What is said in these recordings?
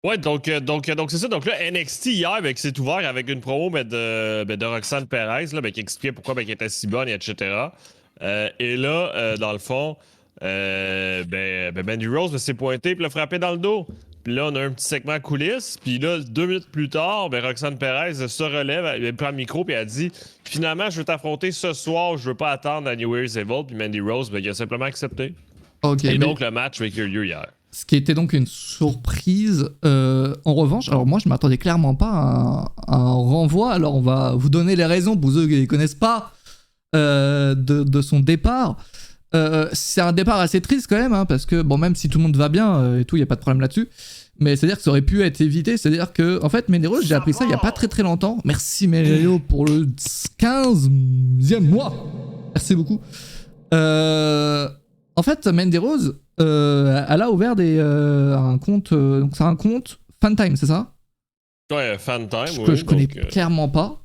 Ouais, donc c'est ça. Donc là, NXT hier, c'est ouvert avec une promo de Roxanne Perez qui expliquait pourquoi elle était si bonne, et etc. Et là, dans le fond, Mandy Rose s'est pointé puis l'a frappé dans le dos. Puis là, on a un petit segment coulisses. Puis là, 2 minutes plus tard, Roxanne Perez se relève, elle prend le micro puis elle dit finalement, je veux t'affronter ce soir, je veux pas attendre à New Year's Evil. Puis Mandy Rose, il a simplement accepté. Ok, Et mais donc, le match avec eu lieu hier. ce qui était donc une surprise. En revanche, alors moi je m'attendais clairement pas à un renvoi. Alors on va vous donner les raisons pour ceux qui ne connaissent pas de son départ. C'est un départ assez triste quand même, hein, parce que bon, même si tout le monde va bien et tout, il n'y a pas de problème là-dessus. Mais c'est-à-dire que ça aurait pu être évité. C'est-à-dire que, en fait, Medeiros, j'ai appris ça il n'y a pas très très longtemps. Merci Medeiros pour le 15e mois. Merci beaucoup. En fait, Medeiros, elle a ouvert un compte. Donc c'est un compte Fantime, c'est ça? Ouais, fan time, Que oui. je connais clairement pas.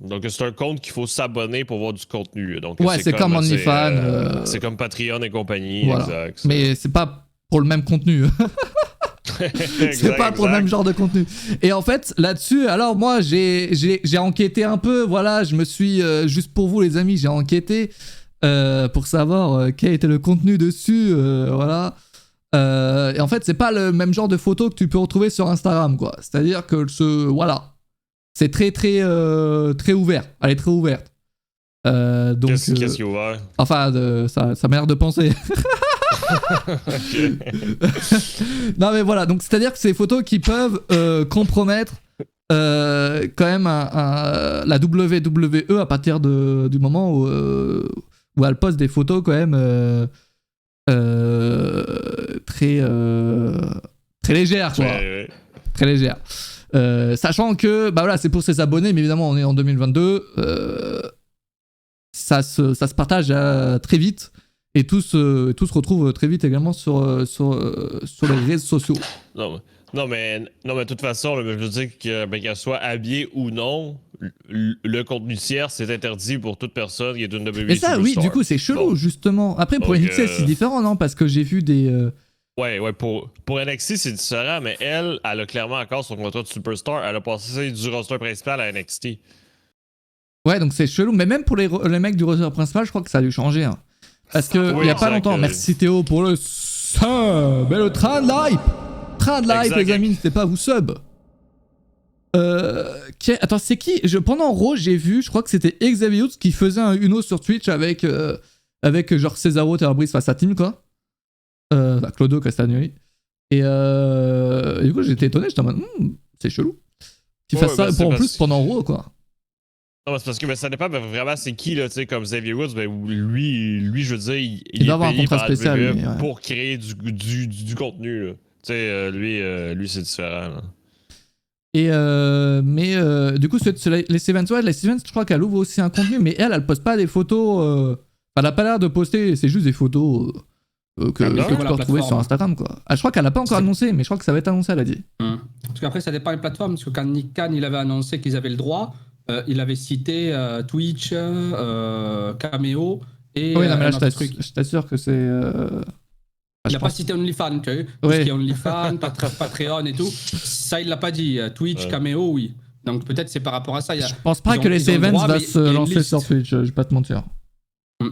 Donc, c'est un compte qu'il faut s'abonner pour voir du contenu. Donc, Ouais, c'est comme OnlyFans. C'est comme Patreon et compagnie. Voilà. Exact. Mais c'est pas pour le même contenu. C'est pas pour le même genre de contenu. Et en fait, là-dessus, alors moi, j'ai enquêté un peu. Voilà, je me suis, juste pour vous, les amis, j'ai enquêté pour savoir quel était le contenu dessus. Voilà. Et en fait, c'est pas le même genre de photo que tu peux retrouver sur Instagram, quoi. C'est-à-dire que voilà. C'est très, très, très ouvert. Elle est très ouverte. Donc, qu'est-ce qui est ouvert? Enfin, sa manière de penser. Non, mais voilà. Donc, c'est-à-dire que c'est des photos qui peuvent compromettre quand même la WWE à partir du moment où elle poste des photos quand même très, très légères, quoi. Ouais. Très légères. Sachant que bah voilà, c'est pour ses abonnés, mais évidemment on est en 2022, ça se partage très vite et tout se retrouve très vite également sur les réseaux sociaux. Non, mais de toute façon, je veux dire qu'elle soit habillée ou non, le contenu tiers, c'est interdit pour toute personne qui est une WWE. Mais ça, oui, du coup, c'est chelou, justement. Après, pour NXT, c'est différent, non? Parce que j'ai vu des... Ouais, pour NXT, c'est différent, mais elle a clairement encore son contrat de Superstar. Elle a passé du roster principal à NXT. Ouais, donc c'est chelou. Mais même pour les mecs du roster principal, je crois que ça a dû changer. Hein. Parce que il y a pas longtemps, merci Théo pour le sub. Mais le train de l'hype. Train de l'hype, les amis, n'hésitez pas à vous sub. Attends, c'est qui pendant Raw, j'ai vu, je crois que c'était Xavier Woods qui faisait un Uno sur Twitch avec genre Cesaro, Taylor Breeze, sa team, quoi. Clodo Castagnoli. Et du coup, j'étais étonné, j'étais en mode, c'est chelou. Qu'il fasse ça en plus pendant Raw, quoi. Non, c'est parce que ça dépend vraiment c'est qui, là, tu sais, comme Xavier Woods, lui, je veux dire, il doit est avoir un payé contrat par spécial WWE lui, ouais. pour créer du contenu, là. Tu sais, lui c'est différent, là. Et mais du coup, les Stevens, je crois qu'elle ouvre aussi un contenu, mais elle poste pas des photos. Elle a pas l'air de poster, c'est juste des photos que tu peux retrouver sur Instagram, quoi. Je crois qu'elle a pas encore annoncé, mais je crois que ça va être annoncé, elle a dit. Parce qu'après, ça dépend des plateformes, parce que quand Nick Khan il avait annoncé qu'ils avaient le droit, il avait cité Twitch, Cameo et. Oui, non, mais là, je t'assure que c'est. Il n'a pas cité OnlyFans, tu vois. Tout ce qui est OnlyFans, Patreon et tout. Ça, il l'a pas dit. Twitch, Cameo, oui. Donc peut-être c'est par rapport à ça. Je pense pas que les Events va se lancer sur Twitch, je vais pas te mentir.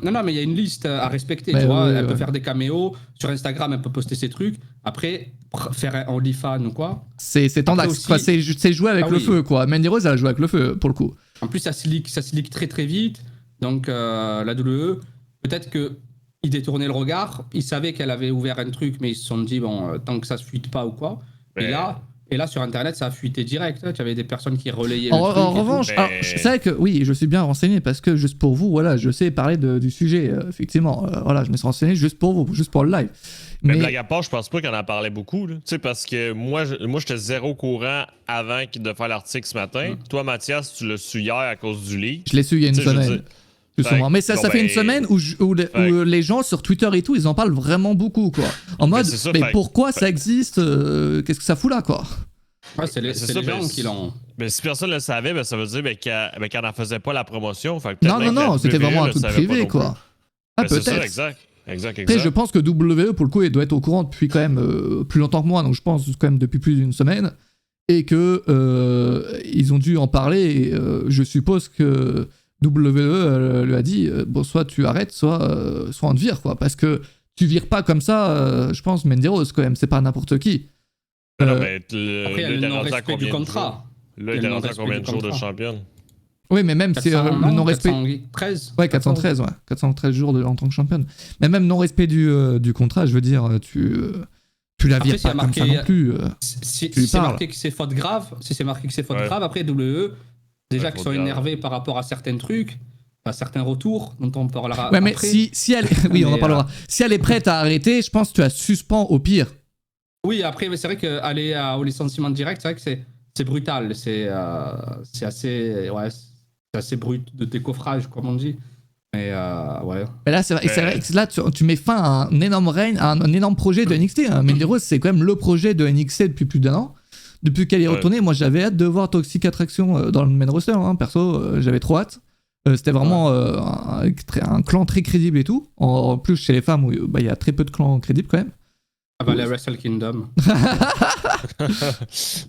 Non, mais il y a une liste à respecter, tu vois. Elle peut faire des caméos. Sur Instagram, elle peut poster ses trucs. Après, faire un OnlyFans ou quoi. C'est tendax, quoi. C'est jouer avec le feu, quoi. Mandy Rose, elle a joué avec le feu, pour le coup. En plus, ça se leak très très vite. Donc, la WWE, peut-être qu'ils détournaient le regard. Ils savaient qu'elle avait ouvert un truc, mais ils se sont dit, bon, tant que ça se fuite pas ou quoi. Et là, sur Internet, ça a fuité direct. Tu avais des personnes qui relayaient le truc. En revanche, c'est vrai que oui, je suis bien renseigné parce que juste pour vous, voilà, je sais parler du sujet, effectivement. Voilà, je me suis renseigné juste pour vous, juste pour le live. Mais blague à part, je pense pas qu'on en parlait beaucoup. Tu sais, parce que moi j'étais zéro courant avant de faire l'article ce matin. Toi, Mathias, tu l'as su hier à cause du lit. Je l'ai su il y a une semaine. Mais ça fait une semaine où les gens sur Twitter et tout, ils en parlent vraiment beaucoup, quoi. En mode, mais pourquoi ça existe qu'est-ce que ça fout là, quoi? Ouais, c'est les gens qui l'ont. Mais si personne ne le savait, ça veut dire qu'elle n'en faisait pas la promotion. Non, c'était vraiment un truc privé, quoi. Ah, peut-être. Exact. Exact. Après, je pense que WWE, pour le coup, il doit être au courant depuis quand même plus longtemps que moi, donc je pense quand même depuis plus d'une semaine, et que ils ont dû en parler, et je suppose que WWE lui a dit, bon, soit tu arrêtes, soit on te vire, quoi, parce que tu vires pas comme ça, je pense, Menderos, quand même, c'est pas n'importe qui. Non, mais Après, il y a le non-respect du contrat. Là, il est rendu à combien de jours de championne? Oui, mais même c'est le non-respect. 413. Ouais, 413, ouais. 413 jours en tant que championne. Mais même non-respect du contrat, je veux dire, tu la vires pas comme ça non plus. Si c'est marqué que c'est faute grave, après WWE, déjà qu'ils sont énervés par rapport à certains trucs, à certains retours dont on parlera ouais, mais après. si elle... oui, on en parlera. Si elle est prête à arrêter, je pense que tu la suspends au pire. Oui, après, c'est vrai qu'aller au licenciement direct, c'est vrai que c'est brutal. C'est assez brut de décoffrage, comme on dit. Mais ouais. Mais là, c'est vrai que là, tu mets fin à un énorme règne, à un énorme projet de NXT. Hein. Menderos, c'est quand même le projet de NXT depuis plus d'un an. Depuis qu'elle est retournée, moi, j'avais hâte de voir Toxic Attraction dans le main roster. Hein. Perso, j'avais trop hâte. C'était vraiment un clan très crédible et tout. En plus, chez les femmes, où il y a très peu de clans crédibles quand même. Ah bah, les Wrestle Kingdom.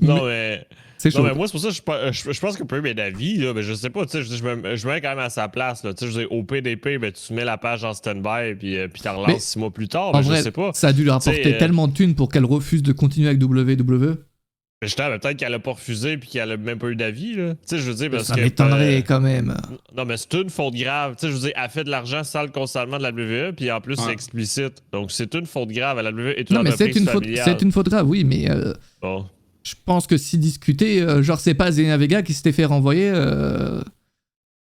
Non, mais... C'est chaud. Non, mais moi, c'est pour ça que je pense que peu mes d'avis, là, ben, je sais pas, tu sais, je me mets quand même à sa place, là, tu sais, au PDP, ben, tu mets la page en stand-by, puis t'en relances 6 mois plus tard, ben, vrai, je sais pas. Ça a dû lui rapporter tellement de thunes pour qu'elle refuse de continuer avec WWE. Mais peut-être qu'elle a pas refusé, puis qu'elle a même pas eu d'avis, là. Tu sais, je veux dire, parce ça que... m'étonnerait quand même. Non, mais c'est une faute grave. Tu sais, je veux dire, elle fait de l'argent sans le consentement de la WWE, puis en plus, c'est explicite. Donc, c'est une faute grave à la WWE et tout. Non, mais c'est une faute grave, oui, mais... Bon. Je pense que si discuter, genre c'est pas Zelina Vega qui s'était fait renvoyer.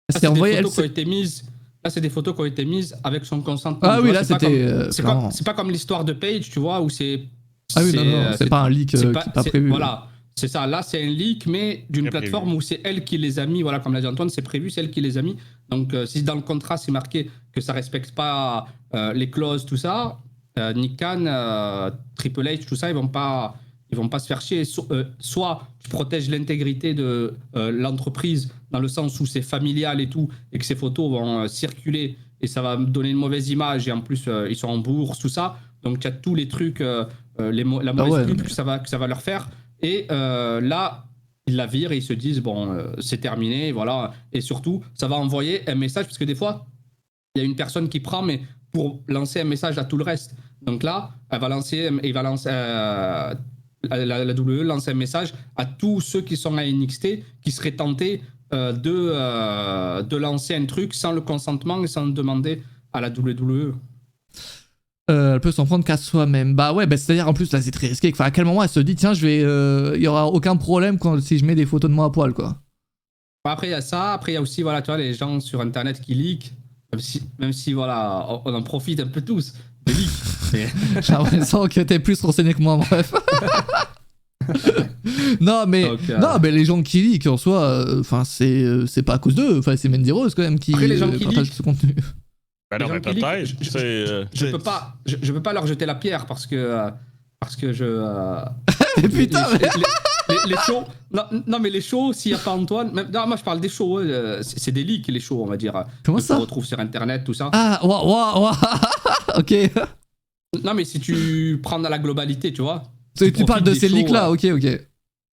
C'est des photos qui ont été mises. Là, c'est des photos qui ont été mises avec son consentement. Ah oui, là c'était. C'est pas comme l'histoire de Paige, tu vois, où c'est. Ah oui, non, c'est pas un leak qui n'est pas prévu. Voilà, c'est ça. Là, c'est un leak, mais d'une plateforme où c'est elle qui les a mis. Voilà, comme l'a dit Antoine, c'est prévu, c'est elle qui les a mis. Donc, si dans le contrat c'est marqué que ça respecte pas les clauses, tout ça, Nick Khan, Triple H, tout ça, ils vont pas se faire chier. Soit tu protèges l'intégrité de l'entreprise dans le sens où c'est familial et tout, et que ces photos vont circuler et ça va donner une mauvaise image, et en plus ils sont en bourse, tout ça. Donc tu as tous les trucs, la mauvaise pub que ça va leur faire. Et là, ils la virent et ils se disent, bon, c'est terminé, voilà. Et surtout, ça va envoyer un message, parce que des fois, il y a une personne qui prend, mais pour lancer un message à tout le reste. Donc là, la WWE lance un message à tous ceux qui sont à NXT qui seraient tentés de lancer un truc sans le consentement et sans demander à la WWE. Elle peut s'en prendre qu'à soi-même. Bah ouais, c'est-à-dire en plus là c'est très risqué. Enfin, à quel moment elle se dit tiens, il y aura aucun problème si je mets des photos de moi à poil, quoi. Après il y a ça, après il y a aussi voilà, tu vois, les gens sur internet qui leak, même si voilà, on en profite un peu tous. J'ai l'impression que t'es plus renseigné que moi, bref. non, mais les gens qui leak en soi, c'est pas à cause d'eux, c'est Menderos quand même qui partage ce contenu. Ben non, mais peut-être. Je peux pas leur jeter la pierre parce que je. Mais putain, les shows. Non, mais les shows, s'il n'y a pas Antoine. Non, moi je parle des shows. C'est des leaks, les shows, on va dire. Comment ça? On retrouve sur internet, tout ça. Ah, waouh. Ok. Non, mais si tu prends dans la globalité, tu vois. Tu parles de ces leaks-là, ok.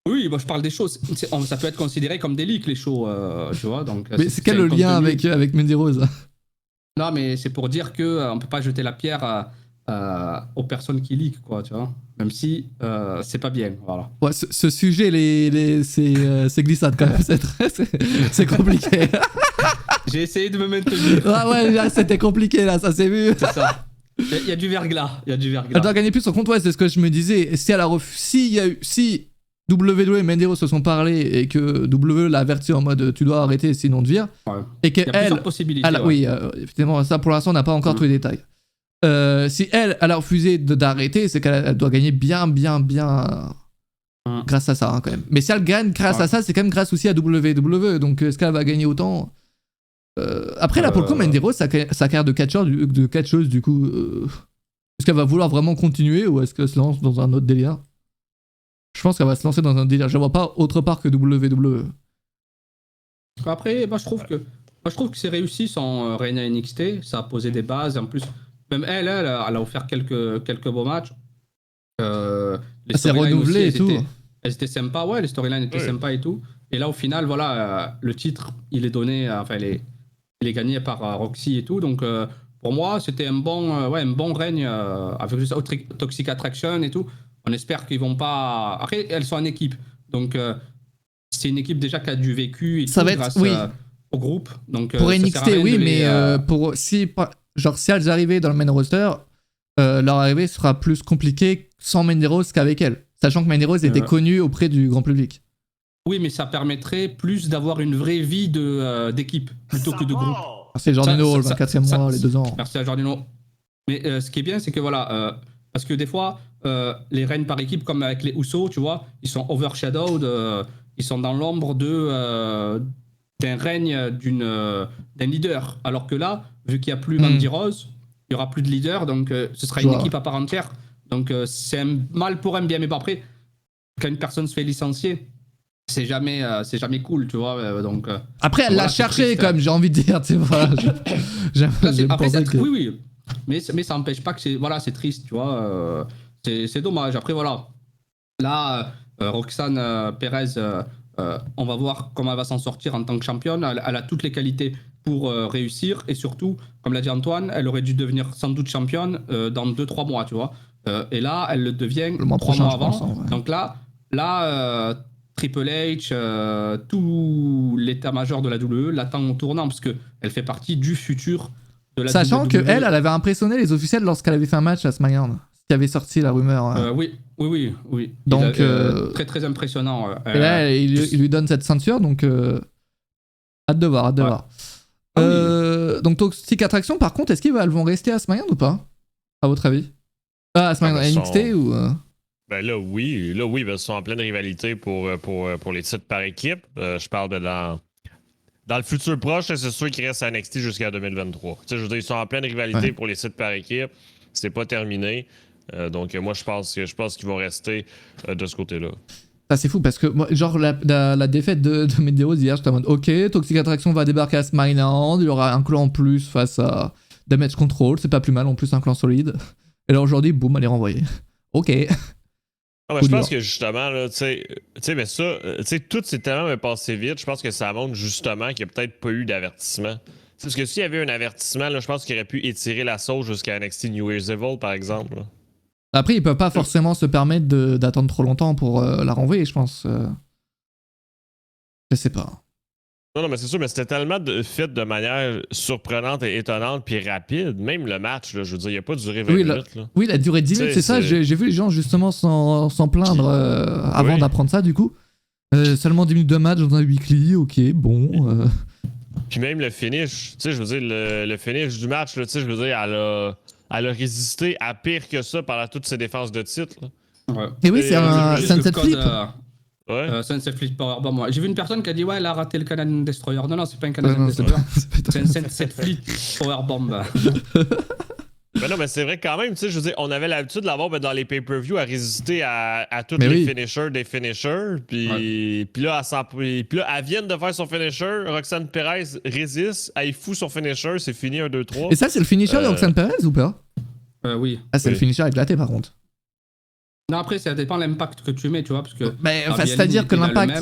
Oui, moi je parle des shows. Ça peut être considéré comme des leaks, les shows, tu vois. Donc, mais c'est quel le lien avec Menderos? Non, mais c'est pour dire qu'on peut pas jeter la pierre aux personnes qui leak, quoi, tu vois. Même si c'est pas bien, voilà. Ouais, ce sujet, c'est glissade quand même. C'est compliqué. J'ai essayé de me maintenir. Ah ouais, là, c'était compliqué, là, ça s'est vu. C'est ça. Il y a du verglas. Elle doit gagner plus son compte, ouais, c'est ce que je me disais. Si WWE et Menderos se sont parlé et que WWE l'a averti en mode tu dois arrêter sinon on te vire, et que oui, effectivement, ça pour l'instant on n'a pas encore tous les détails. Si elle a refusé d'arrêter, c'est qu'elle doit gagner bien grâce à ça, hein, quand même. Mais si elle gagne grâce à ça, c'est quand même grâce aussi à WWE. Donc est-ce qu'elle va gagner autant? Après là pour le coup, Menderos, sa carrière de catcheuse du coup, est-ce qu'elle va vouloir vraiment continuer ou est-ce qu'elle se lance dans un autre délire? Je pense qu'elle va se lancer dans un délire. Je la vois pas autre part que WWE. Après, moi je trouve que c'est réussi son règne à NXT. Ça a posé des bases. En plus, même elle a offert quelques beaux matchs. Les c'est storylines renouvelé aussi, et tout. elles étaient sympas, ouais, les storylines étaient sympas et tout. Et là, au final, voilà, le titre, il est donné, il est gagné par Roxy et tout. Donc, pour moi, c'était un bon règne avec juste Toxic Attraction et tout. On espère qu'ils vont pas. Après, elles sont en équipe. Donc, c'est une équipe déjà qui a du vécu et Ça tout va être, grâce oui. Au groupe. Donc, Pour ça NXT, sert à rien oui, de mais si elles arrivaient dans le main roster, leur arrivée sera plus compliquée sans Mandy Rose qu'avec elle. Sachant que Mandy Rose était connue auprès du grand public. Oui, mais ça permettrait plus d'avoir une vraie vie d'équipe plutôt que de groupe. C'est Jordino, le 24e mois, les 2 ans. Merci à Jordino. Mais ce qui est bien, c'est que voilà, parce que des fois, les règnes par équipe, comme avec les Usos, tu vois, ils sont overshadowed, ils sont dans l'ombre d'un règne d'un leader. Alors que là, vu qu'il n'y a plus Mandy Rose, il n'y aura plus de leader, donc ce sera une équipe à part entière. Donc c'est un mal pour un bien. Mais bon, après, quand une personne se fait licencier, c'est jamais cool, tu vois. Donc, après, elle l'a cherché, comme j'ai envie de dire, tu sais, voilà. Oui. Mais ça n'empêche pas que c'est triste, tu vois. C'est dommage. Après, voilà. Là, Roxane Perez, on va voir comment elle va s'en sortir en tant que championne. Elle a toutes les qualités pour réussir. Et surtout, comme l'a dit Antoine, elle aurait dû devenir sans doute championne dans 2-3 mois, tu vois. Et là, elle le devient 3 mois avant. Donc là Triple H, tout l'état-major de la WWE l'attend au tournant parce qu'elle fait partie du futur de la WWE. Sachant qu'elle avait impressionné les officiels lorsqu'elle avait fait un match à SmackDown, qui avait sorti la rumeur. Oui. Donc, très très impressionnant. Et là, il lui donne cette ceinture, donc hâte de voir. Donc Toxic Attraction, par contre, est-ce qu'ils vont rester à SmackDown ou pas, à votre avis? À SmackDown, NXT ou Ben là, oui, ils sont en pleine rivalité pour les titres par équipe. Je parle de dans le futur proche, c'est sûr qu'ils restent à NXT jusqu'à 2023. Je veux dire, ils sont en pleine rivalité pour les titres par équipe. C'est pas terminé. Donc, moi, je pense qu'ils vont rester de ce côté-là. Ça, c'est fou parce que, moi, genre, la défaite de Medeiros hier, j'étais en mode, ok, Toxic Attraction va débarquer à SmackDown, il y aura un clan en plus face à Damage Control, c'est pas plus mal, en plus, un clan solide. Et là, aujourd'hui, boum, elle est renvoyée. Ok. Non, mais je pense que justement, là, tu sais, mais ça, tout s'est tellement passé vite. Je pense que ça montre justement qu'il n'y a peut-être pas eu d'avertissement. Parce que s'il y avait eu un avertissement, là, je pense qu'il aurait pu étirer la sauce jusqu'à NXT New Year's Evil, par exemple. Là. Après, ils peuvent pas forcément se permettre d'attendre trop longtemps pour la renvoyer, je pense. Je sais pas. Non, mais c'est sûr, mais c'était tellement fait de manière surprenante et étonnante puis rapide. Même le match, là, je veux dire, il a pas duré 20 minutes. Là. Oui, il a duré 10 minutes, c'est ça. J'ai vu les gens justement s'en plaindre avant d'apprendre ça, du coup. Seulement 10 minutes de match dans un weekly, ok, bon. Puis même le finish, tu sais, je veux dire, le finish du match, tu sais, je veux dire, elle a résisté à pire que ça pendant toutes ses défenses de titre. Là. Ouais. Et oui, c'est un Sunset Flip. Sunset Flip Powerbomb. Ouais. J'ai vu une personne qui a dit ouais, elle a raté le Canadian Destroyer. Non, c'est pas un Canadian Destroyer. C'est un Sunset Flip Powerbomb. Ben non, mais c'est vrai quand même, tu sais, je veux dire, on avait l'habitude de l'avoir dans les pay-per-views à résister à tous les finishers des finishers. Puis là, elle vient de faire son finisher. Roxane Perez résiste, elle fout son finisher, c'est fini 1, 2, 3. Et ça, c'est le finisher de Roxane Perez ou pas? Oui. Ah, c'est le finisher éclaté par contre. Non, après, ça dépend de l'impact que tu mets, tu vois, parce que... c'est-à-dire que l'impact...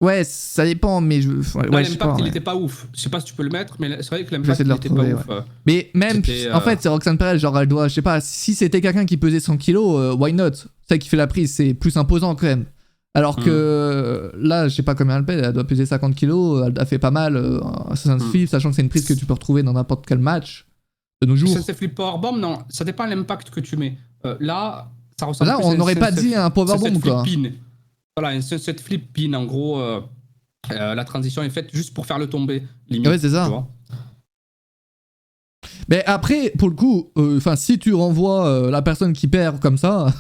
Ouais, ça dépend, mais... l'impact, il était pas ouf. Je sais pas si tu peux le mettre, mais c'est vrai que l'impact, il était pas ouf. Mais même, en fait, c'est Roxane Perez, genre, elle doit, je sais pas, si c'était quelqu'un qui pesait 100 kilos, why not? Celle qui fait la prise, c'est plus imposant quand même. Alors que là, je sais pas combien elle pèse, elle doit peser 50 kilos, elle a fait pas mal Assassin's Flip, sachant que c'est une prise que tu peux retrouver dans n'importe quel match de nos jours. Sunset Flip Powerbomb, non, ça dépend de l'impact que tu mets. Là... Là, on n'aurait pas dit un powerbomb quoi. Voilà, un sunset flip pin. En gros, la transition est faite juste pour faire le tomber. Limite, ouais, c'est ça. Tu vois. Mais après, pour le coup, si tu renvoies la personne qui perd comme ça,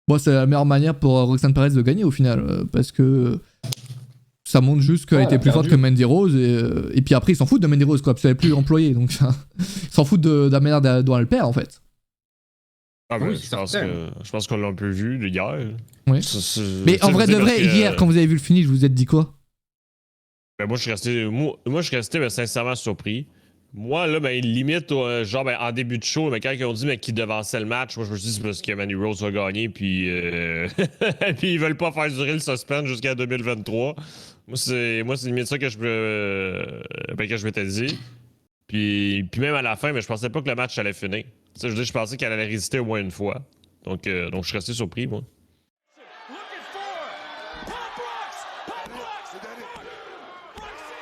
bon, c'est la meilleure manière pour Roxane Perez de gagner au final. Parce que ça montre juste qu'elle était plus forte que Mandy Rose. Et puis après, ils s'en foutent de Mandy Rose, quoi, parce qu'elle n'est plus employée. Donc, ils s'en foutent de la manière dont elle perd, en fait. Ah ben, je pense qu'on l'a un peu vu hier. Oui. Mais en vrai de vrai, hier, quand vous avez vu le finish, vous vous êtes dit quoi? Ben moi, je suis resté sincèrement surpris. Moi, là, ben, limite, genre, ben, en début de show, mais quand ils ont dit mais, qu'ils devançaient le match, moi, je me suis dit c'est parce que Mandy Rose va gagner, puis, puis ils veulent pas faire durer le suspense jusqu'à 2023. Moi, c'est limite ça que que je m'étais dit. Puis même à la fin, mais je pensais pas que le match allait finir. Tu sais, je pensais qu'elle allait résister au moins une fois. Donc je suis resté surpris, moi.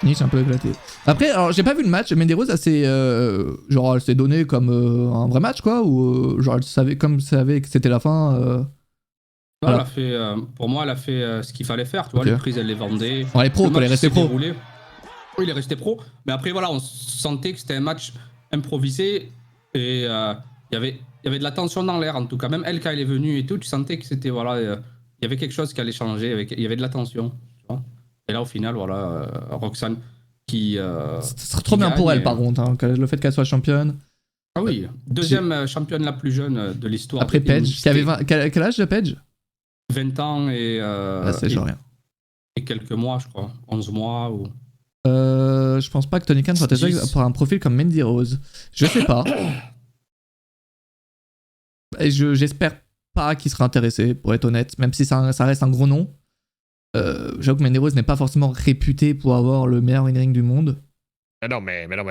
Niche un peu éclaté. Après, alors j'ai pas vu le match, Mandy Rose, genre elle s'est donné comme un vrai match quoi, ou genre elle savait comme savait que c'était la fin. Non, elle a fait, pour moi, elle a fait ce qu'il fallait faire. Tu vois, Ok. les prises, elle les vendait. Bon, elle est pro, quoi, elle est restée pro. Oui, il est resté pro. Mais après, voilà, on sentait que c'était un match improvisé et il y avait de la tension dans l'air. En tout cas, même elle, quand elle est venue et tout, tu sentais que c'était, voilà, il y avait quelque chose qui allait changer. Il y avait de la tension. Tu vois. Et là, au final, voilà, Roxane qui. Ce serait trop bien pour elle, par contre, hein, le fait qu'elle soit championne. Ah oui, deuxième championne la plus jeune de l'histoire. Après Paige, qui avait quel âge de Paige? 20 ans et. C'est genre rien. Et quelques mois, je crois. 11 mois ou. Je pense pas que Tony Khan soit intéressé pour un profil comme Mandy Rose. Je sais pas. Et j'espère pas qu'il sera intéressé, pour être honnête, même si ça reste un gros nom. J'avoue que Mandy Rose n'est pas forcément réputé pour avoir le meilleur in-ring du monde. Mais non,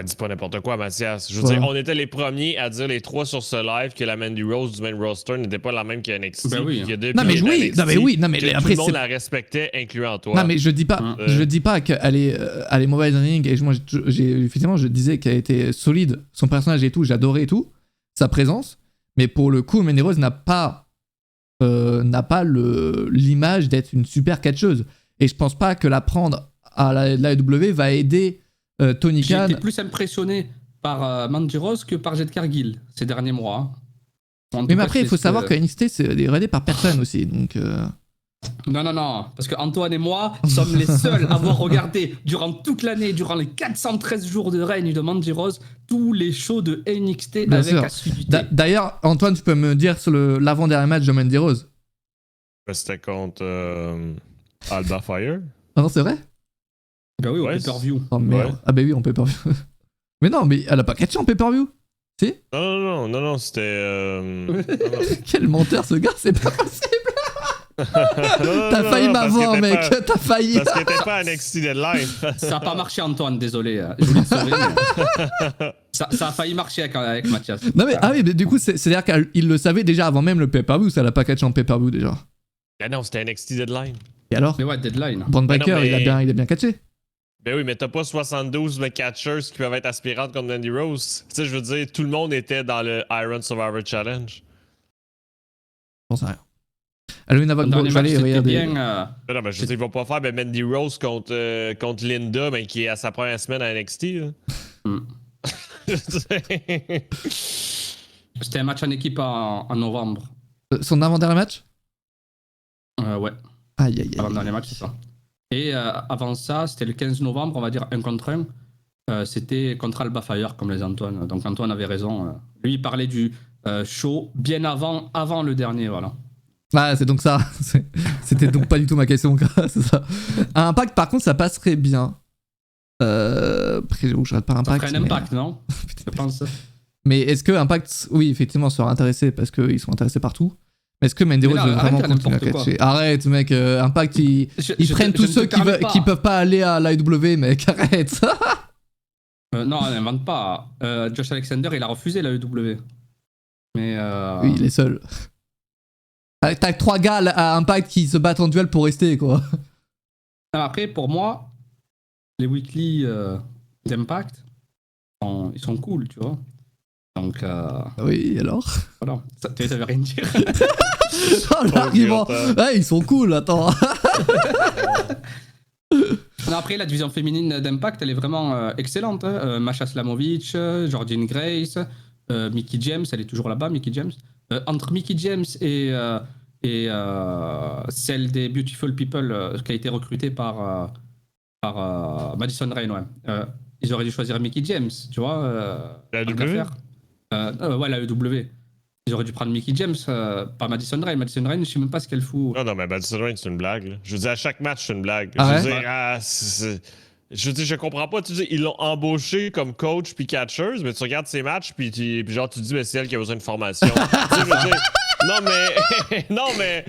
dis pas n'importe quoi, Mathias. Je veux dire, on était les premiers à dire les trois sur ce live que la Mandy Rose du main roster n'était pas la même que NXT. Ben oui. Non mais oui, que après tout le monde la respectait, incluant toi. Non mais je dis pas qu'elle est mauvaise en ring et moi effectivement je disais qu'elle était solide, son personnage et tout, j'adorais et tout, sa présence, mais pour le coup Mandy Rose n'a pas l'image d'être une super catcheuse et je pense pas que la prendre à la AEW va aider Tony Khan. J'ai été plus impressionné par Mandy Rose que par Jade Cargill ces derniers mois. Mais après, il faut savoir que NXT, c'est regardé par personne aussi. Donc Non. Parce que Antoine et moi sommes les seuls à avoir regardé durant toute l'année, durant les 413 jours de règne de Mandy Rose, tous les shows de NXT bien avec sûr. assiduité. D'ailleurs, Antoine, tu peux me dire sur l'avant-dernier match de Mandy Rose? C'était contre Alba Fire. Ah non, c'est vrai? Bah oui, au Ouais, pay-per-view. Oh merde. Ouais. Ah bah oui, on pay-per-view. Mais non, mais elle a pas catché en pay-per-view. Si? Non, c'était. Non. Quel menteur ce gars, c'est pas possible. T'as failli m'avoir, mec. T'as failli. Parce qu'elle était pas à NXT Deadline. Ça a pas marché, Antoine, désolé. Je voulais te sauver. Mais... ça a failli marcher avec Mathias. Non mais, ah oui, mais du coup, c'est-à-dire qu'il le savait déjà avant même le pay-per-view, ça l'a pas catché en pay-per-view déjà. Ah non, c'était NXT Deadline. Et alors? Mais ouais, Deadline. Brand Breaker, mais... il a bien catché. Ben oui, mais t'as pas 72 catchers qui peuvent être aspirantes comme Mandy Rose. Tu sais, je veux dire, tout le monde était dans le Iron Survivor Challenge. J'en sais rien. Allô, Navok, je vais aller regarder. Non, mais je veux dire, ils vont pas faire Mandy Rose contre Linda, mais qui est à sa première semaine à NXT. C'était un match en équipe en novembre. Son avant-dernier match? Ouais. Aïe. Avant-dernier match, c'est ça. Et avant ça, c'était le 15 novembre, on va dire 1 contre 1. C'était contre Alba Fire, comme les Antoine. Donc Antoine avait raison. Lui, il parlait du show bien avant le dernier, voilà. Ah, c'est donc ça. C'était donc pas du tout ma question, c'est ça. À Impact, par contre, ça passerait bien. Après, je rate pas Impact. Ça ferait un impact, non? Je pense. Mais est-ce que Impact, oui, effectivement, sera intéressé parce qu'ils sont intéressés partout. Mais est-ce que Mandy Rose veut vraiment continuer à catcher? Arrête, mec. Impact, ils prennent tous ceux qui peuvent pas aller à l'AEW, mec. Arrête. Non, on n'invente pas. Josh Alexander, il a refusé l'AEW. Mais. Oui, il est seul. T'as 3 gars à Impact qui se battent en duel pour rester, quoi. Après, pour moi, les weekly d'Impact, ils sont cool, tu vois. Donc. Oui, alors Voilà. Ça veut rien dire. Oh, l'argument. Ouais, ils sont cool, attends. Non, après, la division féminine d'Impact, elle est vraiment excellente. Hein. Masha Slamovich, Jordynne Grace, Mickie James, elle est toujours là-bas, Mickie James. Entre Mickie James et celle des Beautiful People qui a été recrutée par Madison Rayne, ouais. Ils auraient dû choisir Mickie James, tu vois. La W? Ouais, la EW. Ils auraient dû prendre Mickie James, pas Madison Rayne. Madison Rayne, je sais même pas ce qu'elle fout. Non, mais Madison Rayne, c'est une blague. Là. Je veux dire, à chaque match, c'est une blague. Ah je veux ouais? dire, Je veux dire, je comprends pas. Tu sais, ils l'ont embauché comme coach puis catcheuse, mais tu regardes ses matchs puis genre tu te dis, mais c'est elle qui a besoin de formation. Tu sais, je veux dire, non mais,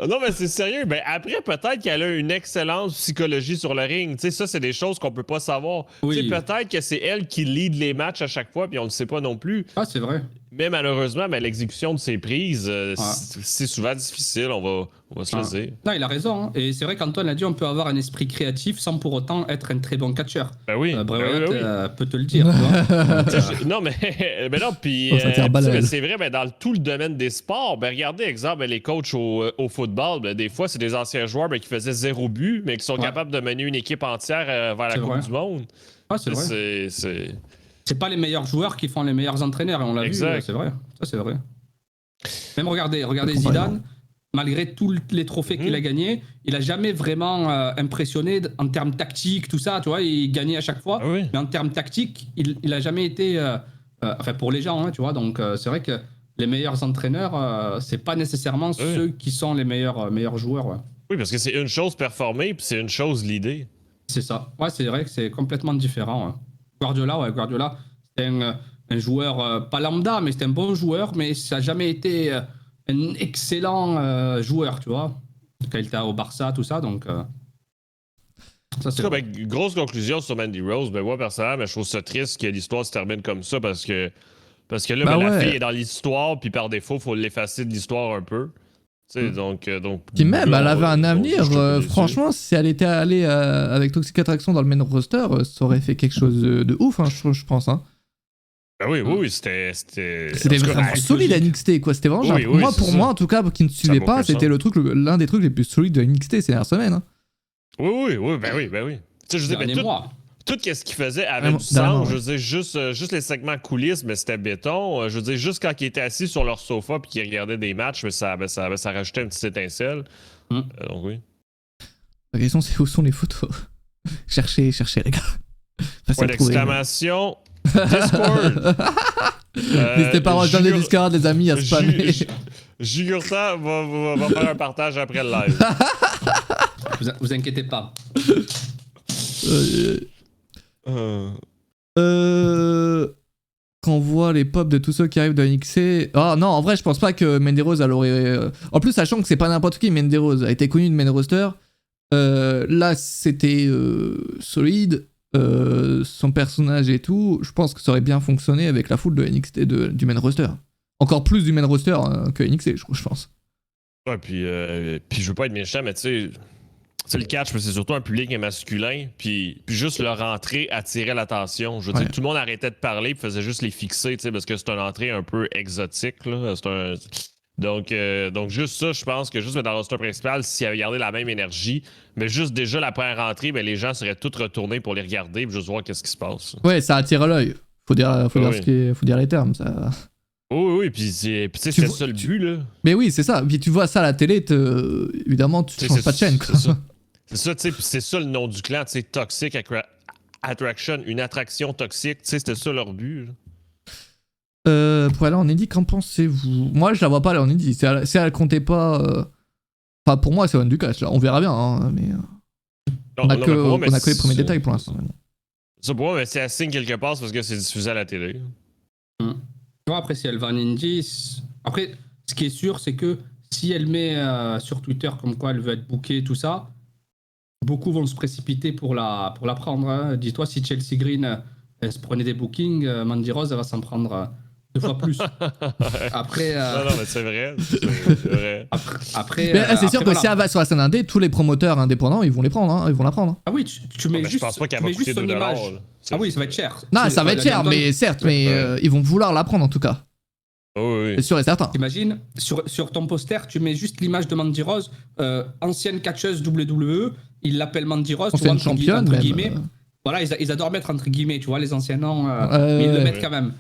non mais c'est sérieux. Ben après peut-être qu'elle a une excellente psychologie sur le ring. Tu sais, ça c'est des choses qu'on peut pas savoir. Oui. Tu sais, peut-être que c'est elle qui lead les matchs à chaque fois puis on le sait pas non plus. Ah, c'est vrai. Mais malheureusement, l'exécution de ses prises, c'est souvent difficile, on va se le dire. Non, il a raison. Hein. Et c'est vrai qu'Antoine a dit on peut avoir un esprit créatif sans pour autant être un très bon catcheur. Ben oui. Bray ben Wyatt oui. peut te le dire. Tu vois. Non, mais, mais non, puis Oh, ça tire balle à elle. c'est vrai, mais dans tout le domaine des sports, ben regardez, exemple, les coachs au football, ben, des fois, c'est des anciens joueurs ben, qui faisaient 0 but, mais qui sont capables de mener une équipe entière vers la C'est Coupe vrai. du Monde. Ah, c'est vrai. C'est... C'est pas les meilleurs joueurs qui font les meilleurs entraîneurs, et on l'a vu, Exact. c'est vrai. Ça, c'est vrai. Même regardez Complètement. Zidane, malgré tous les trophées qu'il a gagnés, il a jamais vraiment impressionné en termes tactiques, tout ça, tu vois, il gagnait à chaque fois. Ah oui. Mais en termes tactiques, il a jamais été... enfin, pour les gens, hein, tu vois, donc c'est vrai que les meilleurs entraîneurs, c'est pas nécessairement ceux qui sont les meilleurs joueurs. Ouais. Oui, parce que c'est une chose performer, puis c'est une chose l'idée. C'est ça. Ouais, c'est vrai que c'est complètement différent. Ouais. Guardiola, c'était un joueur pas lambda, mais c'était un bon joueur, mais ça n'a jamais été un excellent joueur, tu vois. Quand il était au Barça, tout ça, donc... ça, En c'est tout cas, vrai. ben, grosse conclusion sur Mandy Rose. Ben, moi, personnellement, je trouve ça triste que l'histoire se termine comme ça parce que là, Bah la ouais. fille est dans l'histoire, puis par défaut, il faut l'effacer de l'histoire un peu. Tu sais, donc. Puis même, là, elle avait un avenir. je suis un peu déçu. Franchement, si elle était allée avec Toxic Attraction dans le main roster, ça aurait fait quelque chose de ouf, hein, je pense. Hein. Ben oui, c'était. C'était en tout cas, vraiment ben, solide à NXT, quoi. C'était vraiment. Oui, genre, oui, moi, c'est pour ça. moi, en tout cas, qui ne suivait vaut pas, plus c'était ça. l'un des trucs les plus solides de NXT ces dernières semaines. Hein. Oui, ben oui. Tu sais, je veux dire, Dernier ben, mois. tout ce qu'il faisait avait Vraiment, du dernièrement, sens. ouais. Je veux dire, juste les segments coulisses, mais c'était béton. Je veux dire, juste quand ils étaient assis sur leur sofa puis qu'ils regardaient des matchs, mais ça rajoutait une petite étincelle. Donc oui. La question, c'est où sont les photos. Cherchez, les gars. Point d'exclamation. Discord. N'hésitez pas à rejoindre les Discord, les amis, à spammer. Jugurta va faire un partage après le live. Vous inquiétez pas. Quand on voit les pops de tous ceux qui arrivent de NXT. Ah non, en vrai, je pense pas que Mandy Rose, elle aurait. En plus, sachant que c'est pas n'importe qui, Mandy Rose a été connue de main roster. Là, c'était solide. Son personnage et tout. Je pense que ça aurait bien fonctionné avec la foule de NXT du main roster. Encore plus du main roster que NXT, je pense. Ouais, puis je veux pas être méchant, mais tu sais. C'est le catch, mais c'est surtout un public masculin. Puis juste leur entrée attirait l'attention. Je veux dire, tout le monde arrêtait de parler et faisait juste les fixer, parce que c'est une entrée un peu exotique. Là. Donc, juste ça, je pense que juste dans le roster principal, s'ils avaient gardé la même énergie, mais juste déjà la première entrée, ben, les gens seraient tous retournés pour les regarder et juste voir qu'est-ce qui se passe. Ouais, ça attire l'œil. Faut dire les termes. Ça... Oui, puis c'est ça le but, là. Mais oui, c'est ça. Puis tu vois ça à la télé, évidemment, tu changes pas de chaîne. Quoi. C'est ça, tu sais, puis c'est ça le nom du clan, tu sais, Toxic Attraction, une attraction toxique, tu sais, c'était ça leur but. Pour aller en Indie, qu'en pensez-vous? Moi, je la vois pas aller en Indie. Si elle comptait pas. Enfin, pour moi, c'est one du cash. Là. On verra bien, hein, mais. On a que les premiers détails pour l'instant. Ça, pour moi, mais c'est à signe quelque part, c'est parce que c'est diffusé à la télé. Après, si elle va en Indie. Après, ce qui est sûr, c'est que si elle met sur Twitter comme quoi elle veut être bookée, tout ça. Beaucoup vont se précipiter pour la prendre. Hein. Dis-toi, si Chelsea Green elle se prenait des bookings, Mandy Rose elle va s'en prendre 2 fois plus. Après, non, mais c'est vrai. C'est vrai. Après, c'est sûr que si elle va sur la scène indé, tous les promoteurs indépendants, ils vont les prendre. Hein, ils vont la prendre. Hein. Ah oui, tu mets juste. Je pense pas qu'elle va coûter son 2 image. Ah oui, ça va être cher. Non, ça va être cher, mais certes, mais ils vont vouloir la prendre en tout cas. Oh, oui. C'est sûr et certain. T'imagines, sur ton poster, tu mets juste l'image de Mandy Rose, ancienne catcheuse WWE, ils l'appellent Mandy Rose, tu vois, Ancienne championne, entre guillemets. Voilà, ils adorent mettre entre guillemets, tu vois, les anciens noms, mais ils le mettent quand même.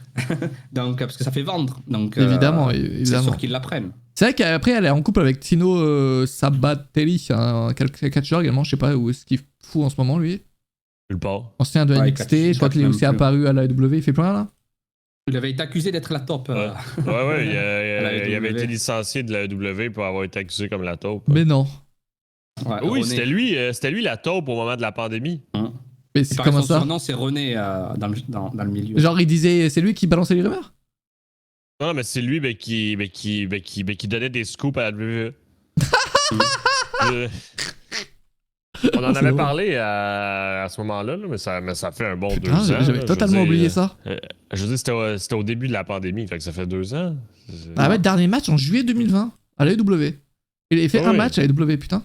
Donc, parce que ça fait vendre. Donc, évidemment. C'est sûr qu'ils la prennent. C'est vrai qu'après, elle est en couple avec Tino Sabatelli, un catcheur également, je sais pas où est-ce qu'il fout en ce moment, lui. Nulle part. Ancien de NXT, je crois qu'il est aussi apparu à la AEW, il fait plus rien là. Il avait été accusé d'être la top. Ouais, il avait été licencié de la AEW pour avoir été accusé comme la taupe. Mais non. Ouais, Oui, René. c'était lui la taupe au moment de la pandémie. Mais c'est Pareil, comment son ça? surnom, c'est René dans le milieu. Genre, il disait, c'est lui qui balançait les rumeurs? Non, mais c'est lui qui donnait des scoops à la WWE. On en C'est avait drôle. parlé à ce moment-là, là, mais ça fait un bon Putain, 2 ans. j'avais là, totalement oublié ça. Je veux dire, c'était au début de la pandémie, fait que ça fait 2 ans. Ah ouais, dernier match en juillet 2020 à l'AEW. Il a fait un match à l'AEW, putain.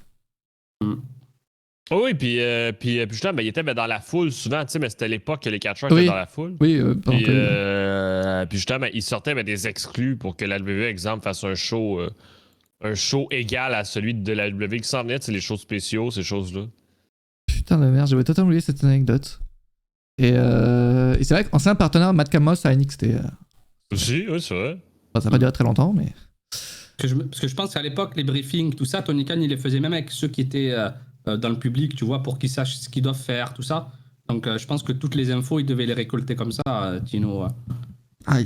Oh oui, puis justement, il était dans la foule souvent, tu sais, mais c'était l'époque que les catcheurs étaient dans la foule. Oui, Puis justement, il sortait des exclus pour que la WWE, exemple, fasse un show égal à celui de la WWE qui s'en venait, c'est les shows spéciaux, ces choses-là. Putain de merde, j'avais totalement oublié cette anecdote. Et c'est vrai qu'ancien partenaire Matt Camos à NXT. Aussi, oui, c'est vrai. Enfin, ça n'a pas duré très longtemps, mais. Parce que je pense qu'à l'époque, les briefings, tout ça, Tony Khan, il les faisait même avec ceux qui étaient dans le public, tu vois, pour qu'ils sachent ce qu'ils doivent faire, tout ça. Donc je pense que toutes les infos, il devait les récolter comme ça, Tino. Aïe, aïe.